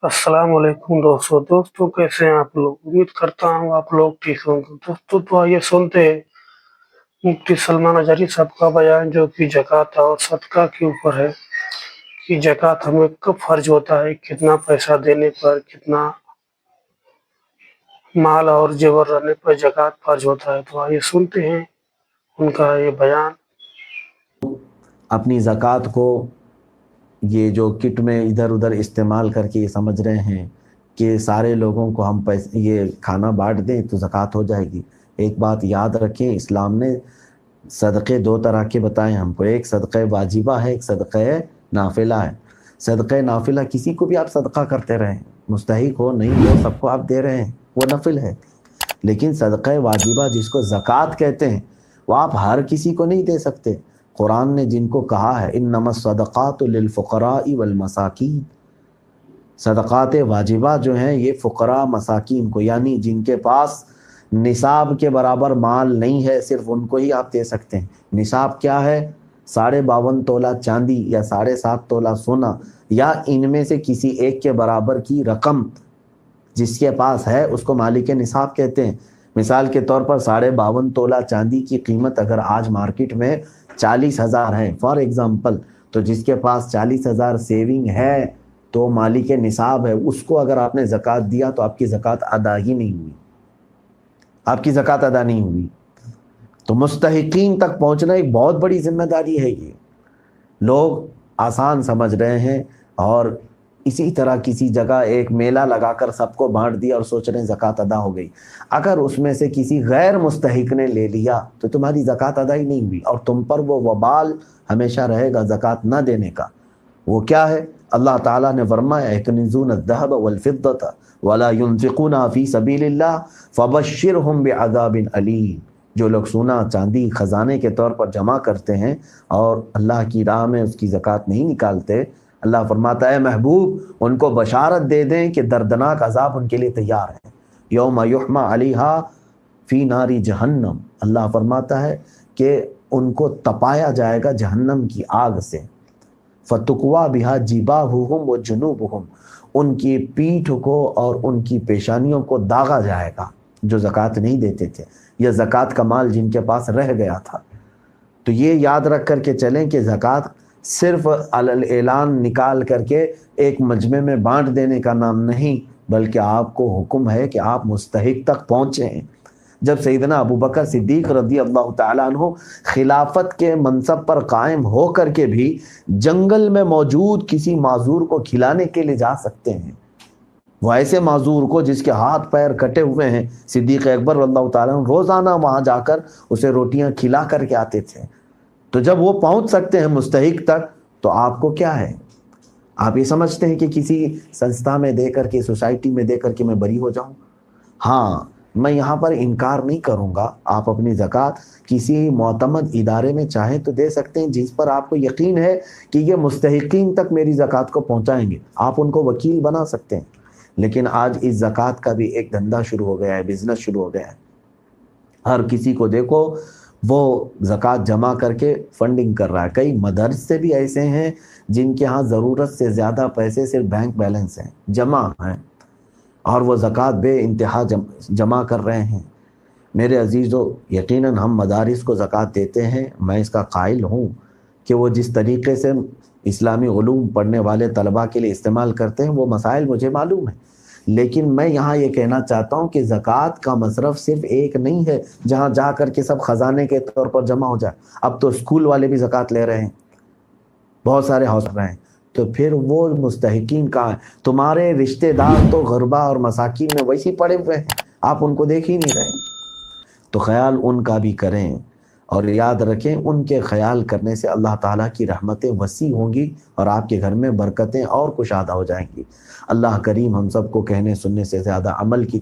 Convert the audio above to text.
अस्सलाम वालेकुम दोस्तों कैसे हैं आप लोग। उम्मीद करता हूँ आप लोग ठीक होंगे। दोस्तों तो आइए सुनते हैं मुफ्ती सलमान अज़हरी साहब का बयान जो कि ज़कात और सदका के ऊपर है कि ज़कात हमें कब फर्ज होता है, कितना पैसा देने पर, कितना माल और जेवर रहने पर ज़कात फर्ज होता है। तो आइए सुनते हैं उनका ये बयान। अपनी ज़कात को ये जो किट में इधर उधर इस्तेमाल करके ये समझ रहे हैं कि सारे लोगों को हम पैसे ये खाना बांट दें तो ज़कात हो जाएगी। एक बात याद रखें, इस्लाम ने सदक़े दो तरह के बताए हमको। एक सदक़े वाजिबा है, एक सदक़े नाफिला है। सदक़े नाफिला किसी को भी आप सदका करते रहें, मुस्तहिक हो नहीं हो सबको आप दे रहे हैं, वो नफिल है। लेकिन सदक़े वाजिबा जिसको ज़कात कहते हैं वो आप हर किसी को नहीं दे सकते। कुरान ने जिनको कहा है इन्नमस सदक़ातु लिल फ़ुक़राइ वल मसाकीन, सदक़ात वाजिबा जो हैं ये फ़ुक़रा मसाकीन को, यानी जिनके पास निसाब के बराबर माल नहीं है सिर्फ उनको ही आप दे सकते हैं। निसाब क्या है? 52.5 तोला चांदी या 7.5 तोला सोना या इनमें से किसी एक के बराबर की रकम जिसके पास है उसको मालिक निसाब कहते हैं। मिसाल के तौर पर 52.5 तोला चांदी की कीमत अगर आज मार्केट में 40,000 है फॉर एग्जांपल, तो जिसके पास 40,000 सेविंग है तो मालिक निसाब है, उसको अगर आपने ज़कात दिया तो आपकी ज़कात अदा ही नहीं हुई, आपकी ज़कात अदा नहीं हुई। तो मुस्तहिकीन तक पहुंचना एक बहुत बड़ी जिम्मेदारी है। ये लोग आसान समझ रहे हैं और इसी तरह किसी जगह एक मेला लगाकर सबको बांट दिया और सोच रहे हैं ज़कात अदा हो गई। अगर उसमें से किसी गैर मुस्तहिक ने ले लिया तो तुम्हारी ज़कात अदा ही नहीं हुई और तुम पर वो वबाल हमेशा रहेगा ज़कात ना देने का। वो क्या है? अल्लाह ताला ने फरमाया यकनिज़ून अज़्ज़हब वल फ़िद्दत वला युनफ़िक़ूना फ़ी सबीलिल्लाह फ़बश्शिरहुम बिअज़ाबिन अलीम। जो लोग सोना चांदी ख़जाने के तौर पर जमा करते हैं और अल्लाह की राह में उसकी ज़कात नहीं निकालते, अल्लाह फरमाता है महबूब उनको बशारत दे दें कि दर्दनाक अज़ाब उनके लिए तैयार है। यौम युहमा अलैहा फ़ी नारी जहन्नम, अल्लाह फरमाता है कि उनको तपाया जाएगा जहन्नम की आग से। फ़तुक़वा बिहा जिबाहुहुम व जुनूबुहुम, उनकी पीठ को और उनकी पेशानियों को दागा जाएगा जो ज़कात नहीं देते थे या ज़कात का माल जिनके पास रह गया था। तो ये याद रख कर के चलें कि ज़कात सिर्फ अलल ऐलान निकाल करके एक मजमे में बांट देने का नाम नहीं, बल्कि आपको हुक्म है कि आप मुस्तहिक तक पहुँचें। जब सैयदना अबू बकर सिद्दीक़ रज़ी अल्लाह ताला अन्हु खिलाफत के मनसब पर कायम हो कर के भी जंगल में मौजूद किसी माजूर को खिलाने के लिए जा सकते हैं। वो ऐसे माजूर को जिसके हाथ पैर कटे हुए हैं, सिद्दीक़ अकबर रज़ियल्लाहु ताला अन्हु रोज़ाना वहाँ जाकर उसे रोटियाँ खिला करके आते थे। तो जब वो पहुँच सकते हैं मुस्तहिक तक तो आपको क्या है? आप ये समझते हैं कि किसी संस्था में दे करके, सोसाइटी में दे करके मैं बरी हो जाऊँ? हाँ, मैं यहाँ पर इनकार नहीं करूँगा, आप अपनी ज़कात किसी मोतमद इदारे में चाहें तो दे सकते हैं जिस पर आपको यकीन है कि ये मुस्तहिकीन तक मेरी ज़कात को पहुँचाएंगे, आप उनको वकील बना सकते हैं। लेकिन आज इस ज़कात का भी एक धंधा शुरू हो गया है, बिज़नेस शुरू हो गया है। हर किसी को देखो वो ज़कात जमा करके फंडिंग कर रहा है। कई मदरसे भी ऐसे हैं जिनके यहाँ ज़रूरत से ज़्यादा पैसे सिर्फ बैंक बैलेंस हैं, जमा हैं, और वो ज़कात बेइंतहा जमा कर रहे हैं। मेरे अज़ीज़ों, यकीनन हम मदारिस को ज़कात देते हैं, मैं इसका कायल हूँ कि वो जिस तरीक़े से इस्लामी उलूम पढ़ने वाले तलबा के लिए इस्तेमाल करते हैं वो मसाइल मुझे मालूम है। लेकिन मैं यहाँ ये कहना चाहता हूँ कि ज़कात का मसरफ़ सिर्फ़ एक नहीं है जहाँ जा कर के सब ख़जाने के तौर पर जमा हो जाए। अब तो स्कूल वाले भी ज़कात ले रहे हैं, बहुत सारे हाउस रहे हैं। तो फिर वो मुस्तहिकीन कहाँ है? तुम्हारे रिश्तेदार तो गुरबा और मसाकीन में वैसे ही पड़े हुए हैं, आप उनको देख ही नहीं रहे। तो ख़याल उनका भी करें और याद रखें उनके ख़याल करने से अल्लाह ताला की रहमतें वसी होंगी और आपके घर में बरकतें और कुशादा हो जाएंगी। अल्लाह करीम हम सबको कहने सुनने से ज़्यादा अमल की